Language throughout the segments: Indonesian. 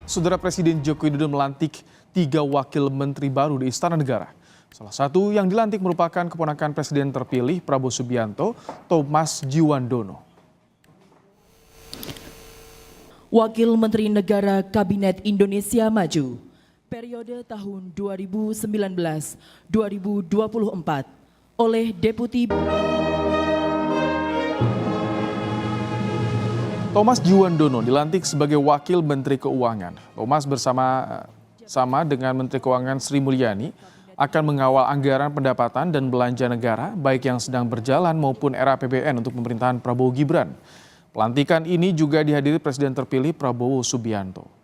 Saudara Presiden Joko Widodo melantik 3 wakil menteri baru di Istana Negara. Salah satu yang dilantik merupakan keponakan Presiden terpilih Prabowo Subianto, Thomas Djiwandono. Wakil Menteri Negara Kabinet Indonesia Maju, periode tahun 2019-2024 oleh Deputi Thomas Djiwandono dilantik sebagai Wakil Menteri Keuangan. Thomas bersama dengan Menteri Keuangan Sri Mulyani akan mengawal anggaran pendapatan dan belanja negara baik yang sedang berjalan maupun RAPBN untuk pemerintahan Prabowo Gibran. Pelantikan ini juga dihadiri Presiden terpilih Prabowo Subianto.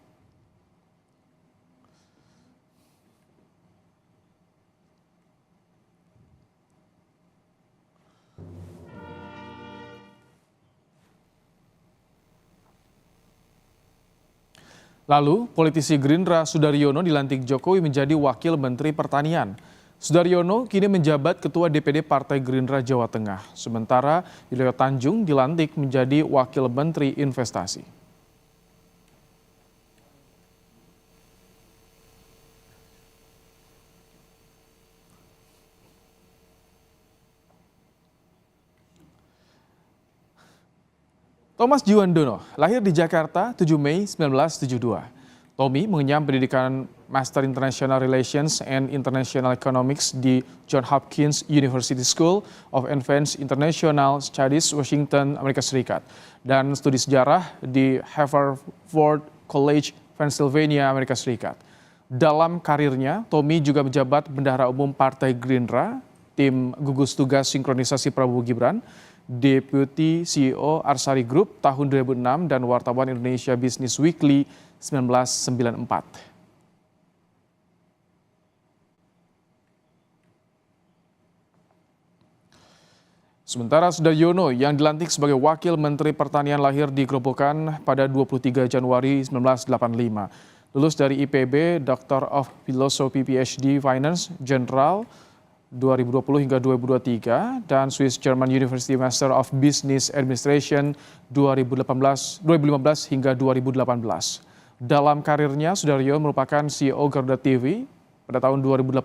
Lalu, politisi Gerindra Sudaryono dilantik Jokowi menjadi Wakil Menteri Pertanian. Sudaryono kini menjabat Ketua DPD Partai Gerindra Jawa Tengah. Sementara Yulio Tanjung dilantik menjadi Wakil Menteri Investasi. Thomas Djiwandono lahir di Jakarta 7 Mei 1972. Tommy mengenyam pendidikan Master International Relations and International Economics di Johns Hopkins University School of Advanced International Studies, Washington, Amerika Serikat, dan studi sejarah di Haverford College, Pennsylvania, Amerika Serikat. Dalam karirnya, Tommy juga menjabat Bendahara Umum Partai Gerindra, tim gugus tugas sinkronisasi Prabowo Gibran, Deputi CEO Arsari Group tahun 2006 dan wartawan Indonesia Business Weekly 1994. Sementara Sudaryono yang dilantik sebagai Wakil Menteri Pertanian lahir di Grobogan pada 23 Januari 1985. Lulus dari IPB, Doctor of Philosophy PhD Finance General 2020 hingga 2023 dan Swiss German University Master of Business Administration 2015 hingga 2018. Dalam karirnya, Sudaryono merupakan CEO Garuda TV pada tahun 2018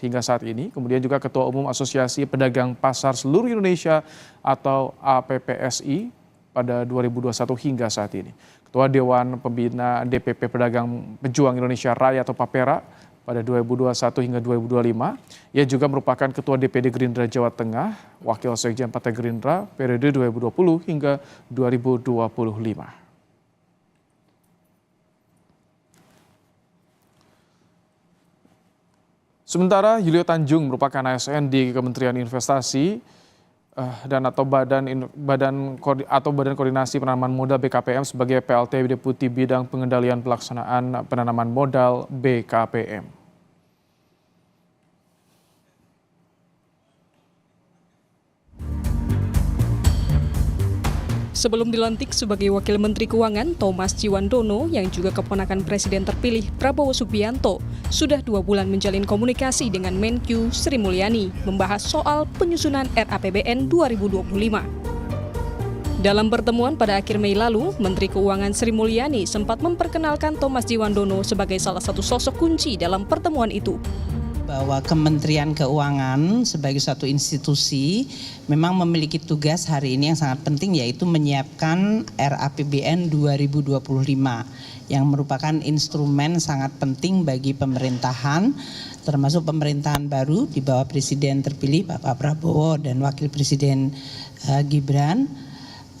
hingga saat ini, kemudian juga Ketua Umum Asosiasi Pedagang Pasar Seluruh Indonesia atau APPSI pada 2021 hingga saat ini. Ketua Dewan Pembina DPP Pedagang Pejuang Indonesia Raya atau PAPERA pada 2021 hingga 2025. Ia juga merupakan Ketua DPD Gerindra Jawa Tengah, Wakil Sekjen Partai Gerindra periode 2020 hingga 2025. Sementara Yulio Tanjung merupakan ASN di Kementerian Investasi dan atau Badan Koordinasi Penanaman Modal BKPM sebagai PLT Deputi Bidang Pengendalian Pelaksanaan Penanaman Modal BKPM. Sebelum dilantik sebagai Wakil Menteri Keuangan, Thomas Djiwandono yang juga keponakan Presiden terpilih Prabowo Subianto sudah 2 bulan menjalin komunikasi dengan Menkyu Sri Mulyani membahas soal penyusunan RAPBN 2025. Dalam pertemuan pada akhir Mei lalu, Menteri Keuangan Sri Mulyani sempat memperkenalkan Thomas Djiwandono sebagai salah satu sosok kunci dalam pertemuan itu. Bahwa Kementerian Keuangan sebagai satu institusi memang memiliki tugas hari ini yang sangat penting, yaitu menyiapkan RAPBN 2025 yang merupakan instrumen sangat penting bagi pemerintahan, termasuk pemerintahan baru di bawah Presiden terpilih Bapak Prabowo dan Wakil Presiden Gibran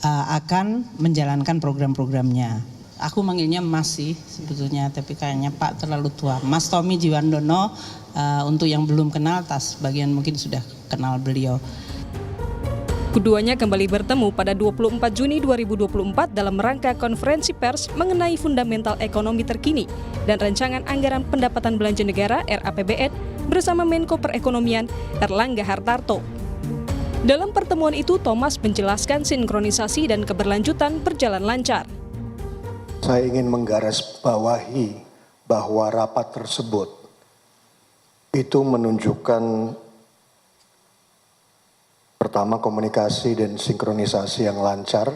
akan menjalankan program-programnya. Aku manggilnya Mas sih sebetulnya, tapi kayaknya Pak terlalu tua. Mas Tommy Djiwandono, untuk yang belum kenal, sebagian mungkin sudah kenal beliau. Keduanya kembali bertemu pada 24 Juni 2024 dalam rangka konferensi pers mengenai fundamental ekonomi terkini dan rancangan anggaran pendapatan belanja negara RAPBN bersama Menko Perekonomian Erlangga Hartarto. Dalam pertemuan itu, Thomas menjelaskan sinkronisasi dan keberlanjutan berjalan lancar. Saya ingin menggarisbawahi bahwa rapat tersebut itu menunjukkan pertama komunikasi dan sinkronisasi yang lancar,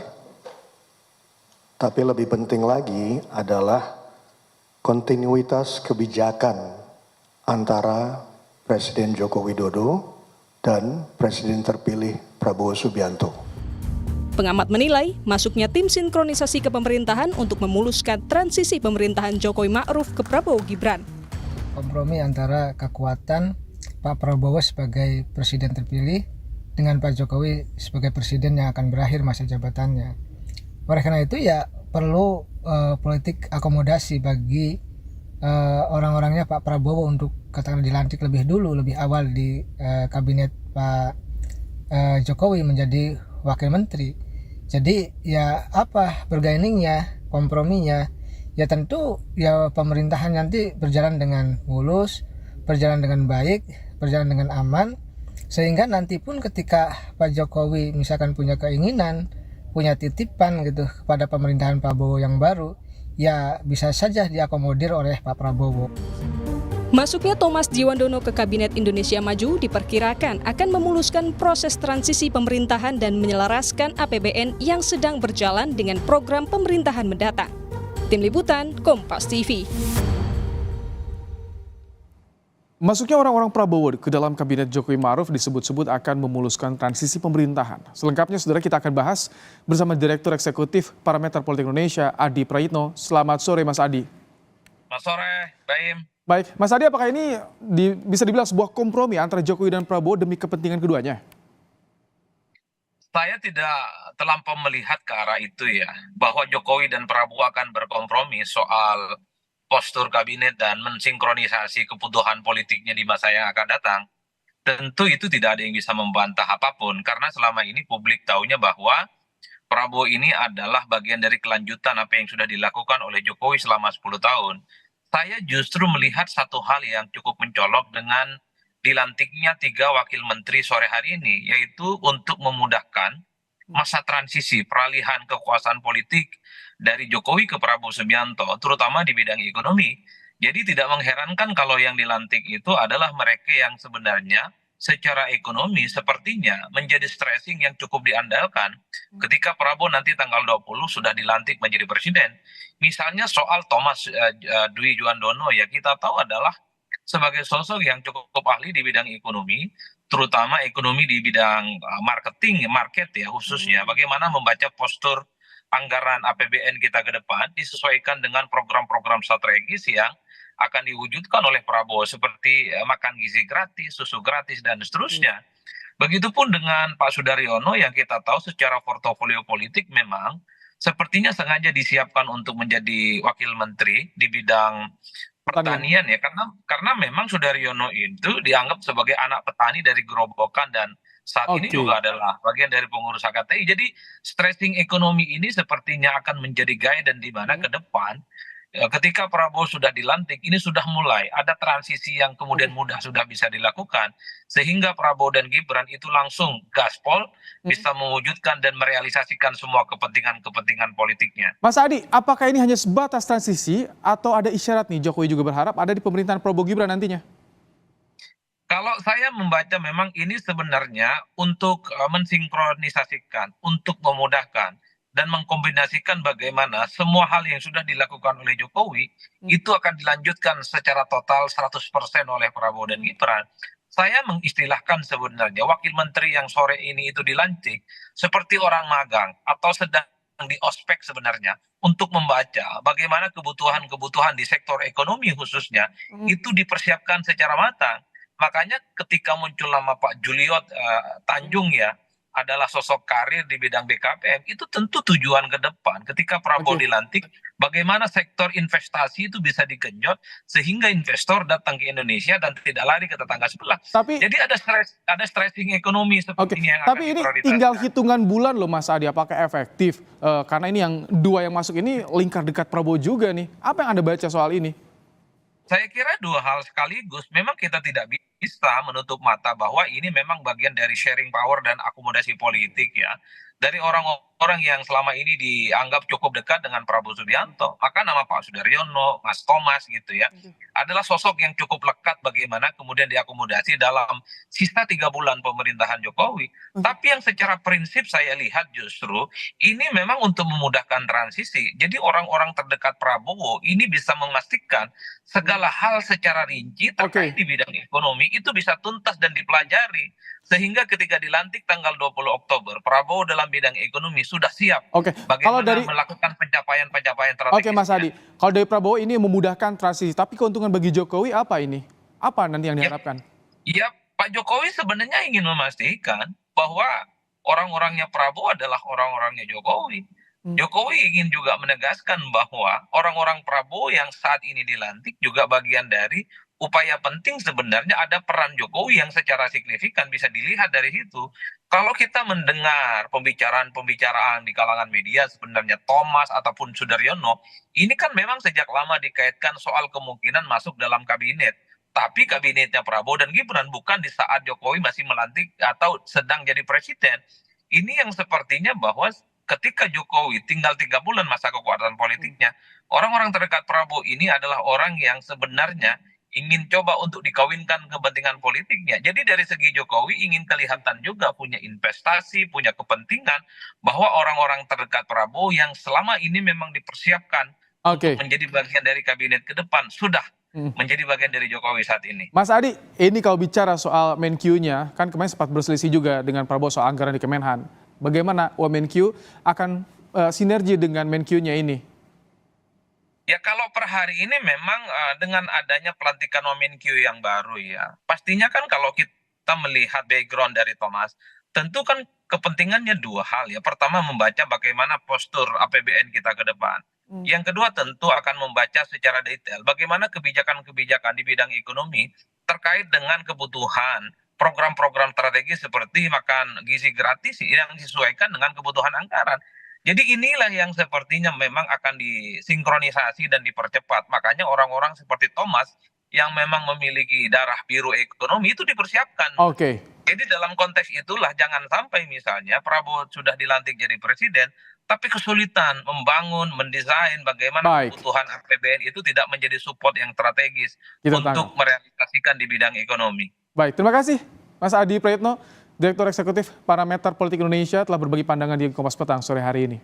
tapi lebih penting lagi adalah kontinuitas kebijakan antara Presiden Joko Widodo dan Presiden terpilih Prabowo Subianto. Pengamat menilai, masuknya tim sinkronisasi kepemerintahan untuk memuluskan transisi pemerintahan Jokowi Ma'ruf ke Prabowo Gibran. Kompromi antara kekuatan Pak Prabowo sebagai presiden terpilih dengan Pak Jokowi sebagai presiden yang akan berakhir masa jabatannya. Oleh karena itu ya perlu politik akomodasi bagi orang-orangnya Pak Prabowo untuk katakanlah dilantik lebih dulu, lebih awal di kabinet Pak Jokowi menjadi wakil menteri. Jadi ya apa bergainingnya, komprominya, ya tentu ya pemerintahan nanti berjalan dengan mulus, berjalan dengan baik, berjalan dengan aman, sehingga nanti pun ketika Pak Jokowi misalkan punya keinginan, punya titipan gitu kepada pemerintahan Prabowo yang baru, ya bisa saja diakomodir oleh Pak Prabowo. Masuknya Thomas Djiwandono ke Kabinet Indonesia Maju diperkirakan akan memuluskan proses transisi pemerintahan dan menyelaraskan APBN yang sedang berjalan dengan program pemerintahan mendatang. Tim Liputan, Kompas TV. Masuknya orang-orang Prabowo ke dalam Kabinet Jokowi Ma'ruf disebut-sebut akan memuluskan transisi pemerintahan. Selengkapnya, saudara, kita akan bahas bersama Direktur Eksekutif Parameter Politik Indonesia, Adi Praitno. Selamat sore, Mas Adi. Selamat sore, Baim. Baik, Mas Adi, apakah ini bisa dibilang sebuah kompromi antara Jokowi dan Prabowo demi kepentingan keduanya? Saya tidak terlampau melihat ke arah itu ya, bahwa Jokowi dan Prabowo akan berkompromi soal postur kabinet dan mensinkronisasi kebutuhan politiknya di masa yang akan datang. Tentu itu tidak ada yang bisa membantah apapun, karena selama ini publik tahunya bahwa Prabowo ini adalah bagian dari kelanjutan apa yang sudah dilakukan oleh Jokowi selama 10 tahun. Saya justru melihat satu hal yang cukup mencolok dengan dilantiknya 3 wakil menteri sore hari ini, yaitu untuk memudahkan masa transisi peralihan kekuasaan politik dari Jokowi ke Prabowo Subianto, terutama di bidang ekonomi. Jadi tidak mengherankan kalau yang dilantik itu adalah mereka yang sebenarnya secara ekonomi sepertinya menjadi stressing yang cukup diandalkan ketika Prabowo nanti tanggal 20 sudah dilantik menjadi presiden. Misalnya soal Thomas Djiwandono, ya kita tahu adalah sebagai sosok yang cukup ahli di bidang ekonomi, terutama ekonomi di bidang market ya khususnya, bagaimana membaca postur anggaran APBN kita ke depan disesuaikan dengan program-program strategis yang akan diwujudkan oleh Prabowo seperti makan gizi gratis, susu gratis, dan seterusnya. Begitupun dengan Pak Sudaryono yang kita tahu secara portofolio politik memang sepertinya sengaja disiapkan untuk menjadi wakil menteri di bidang pertanian ya, karena memang Sudaryono itu dianggap sebagai anak petani dari gerobokan dan saat ini juga adalah bagian dari pengurus HKTI. Jadi stressing ekonomi ini sepertinya akan menjadi gaya dan di mana ke depan ketika Prabowo sudah dilantik, ini sudah mulai ada transisi yang kemudian mudah sudah bisa dilakukan, sehingga Prabowo dan Gibran itu langsung gaspol, bisa mewujudkan dan merealisasikan semua kepentingan-kepentingan politiknya. Mas Adi, apakah ini hanya sebatas transisi atau ada isyarat nih Jokowi juga berharap ada di pemerintahan Prabowo Gibran nantinya? Kalau saya membaca memang ini sebenarnya untuk mensinkronisasikan, untuk memudahkan, dan mengkombinasikan bagaimana semua hal yang sudah dilakukan oleh Jokowi itu akan dilanjutkan secara total 100% oleh Prabowo dan Gibran. Saya mengistilahkan sebenarnya wakil menteri yang sore ini itu dilantik seperti orang magang atau sedang di ospek sebenarnya untuk membaca bagaimana kebutuhan-kebutuhan di sektor ekonomi khususnya itu dipersiapkan secara matang. Makanya ketika muncul nama Pak Juliot Tanjung ya, adalah sosok karir di bidang BKPM, itu tentu tujuan ke depan ketika Prabowo dilantik, bagaimana sektor investasi itu bisa digenjot sehingga investor datang ke Indonesia dan tidak lari ke tetangga sebelah. Jadi ada stressing ekonomi seperti ini yang akan tapi ini tinggal hitungan bulan loh Mas Adi, apakah efektif? Karena ini yang 2 yang masuk ini lingkar dekat Prabowo juga nih. Apa yang Anda baca soal ini? Saya kira 2 hal sekaligus. Memang kita tidak bisa menutup mata bahwa ini memang bagian dari sharing power dan akomodasi politik ya. Dari orang orang yang selama ini dianggap cukup dekat dengan Prabowo Subianto, maka nama Pak Sudaryono, Mas Thomas gitu ya, adalah sosok yang cukup lekat bagaimana kemudian diakomodasi dalam sisa 3 bulan pemerintahan Jokowi. Tapi yang secara prinsip saya lihat justru ini memang untuk memudahkan transisi. Jadi orang-orang terdekat Prabowo ini bisa memastikan segala hal secara rinci terkait di bidang ekonomi itu bisa tuntas dan dipelajari. Sehingga ketika dilantik tanggal 20 Oktober, Prabowo dalam bidang ekonomi sudah siap bagaimana melakukan pencapaian-pencapaian strategis. Oke Mas Adi, kalau dari Prabowo ini memudahkan transisi, tapi keuntungan bagi Jokowi apa ini? Apa nanti yang diharapkan? Ya, Pak Jokowi sebenarnya ingin memastikan bahwa orang-orangnya Prabowo adalah orang-orangnya Jokowi. Jokowi ingin juga menegaskan bahwa orang-orang Prabowo yang saat ini dilantik juga bagian dari upaya penting sebenarnya ada peran Jokowi yang secara signifikan bisa dilihat dari situ. Kalau kita mendengar pembicaraan-pembicaraan di kalangan media sebenarnya Thomas ataupun Sudaryono, ini kan memang sejak lama dikaitkan soal kemungkinan masuk dalam kabinet. Tapi kabinetnya Prabowo dan Gibran bukan di saat Jokowi masih melantik atau sedang jadi presiden. Ini yang sepertinya bahwa ketika Jokowi tinggal 3 bulan masa kekuasaan politiknya, orang-orang terdekat Prabowo ini adalah orang yang sebenarnya ingin coba untuk dikawinkan kepentingan politiknya. Jadi dari segi Jokowi ingin kelihatan juga punya investasi, punya kepentingan bahwa orang-orang terdekat Prabowo yang selama ini memang dipersiapkan untuk menjadi bagian dari kabinet ke depan sudah menjadi bagian dari Jokowi saat ini. Mas Adi, ini kalau bicara soal Menkyu-nya, kan kemarin sempat berselisih juga dengan Prabowo soal anggaran di Kemenhan. Bagaimana Wamenkyu akan sinergi dengan Menkyu-nya ini? Ya kalau per hari ini memang dengan adanya pelantikan Wamenkyu yang baru ya, pastinya kan kalau kita melihat background dari Thomas, tentu kan kepentingannya 2 hal ya. Pertama membaca bagaimana postur APBN kita ke depan. Yang kedua tentu akan membaca secara detail bagaimana kebijakan-kebijakan di bidang ekonomi terkait dengan kebutuhan program-program strategis seperti makan gizi gratis yang disesuaikan dengan kebutuhan anggaran. Jadi inilah yang sepertinya memang akan disinkronisasi dan dipercepat. Makanya orang-orang seperti Thomas yang memang memiliki darah biru ekonomi itu dipersiapkan. Jadi dalam konteks itulah jangan sampai misalnya Prabowo sudah dilantik jadi presiden, tapi kesulitan membangun, mendesain bagaimana kebutuhan APBN itu tidak menjadi support yang strategis untuk merealisasikan di bidang ekonomi. Baik, terima kasih Mas Adi Prayitno, Direktur Eksekutif Parameter Politik Indonesia telah berbagi pandangan di Kompas Petang sore hari ini.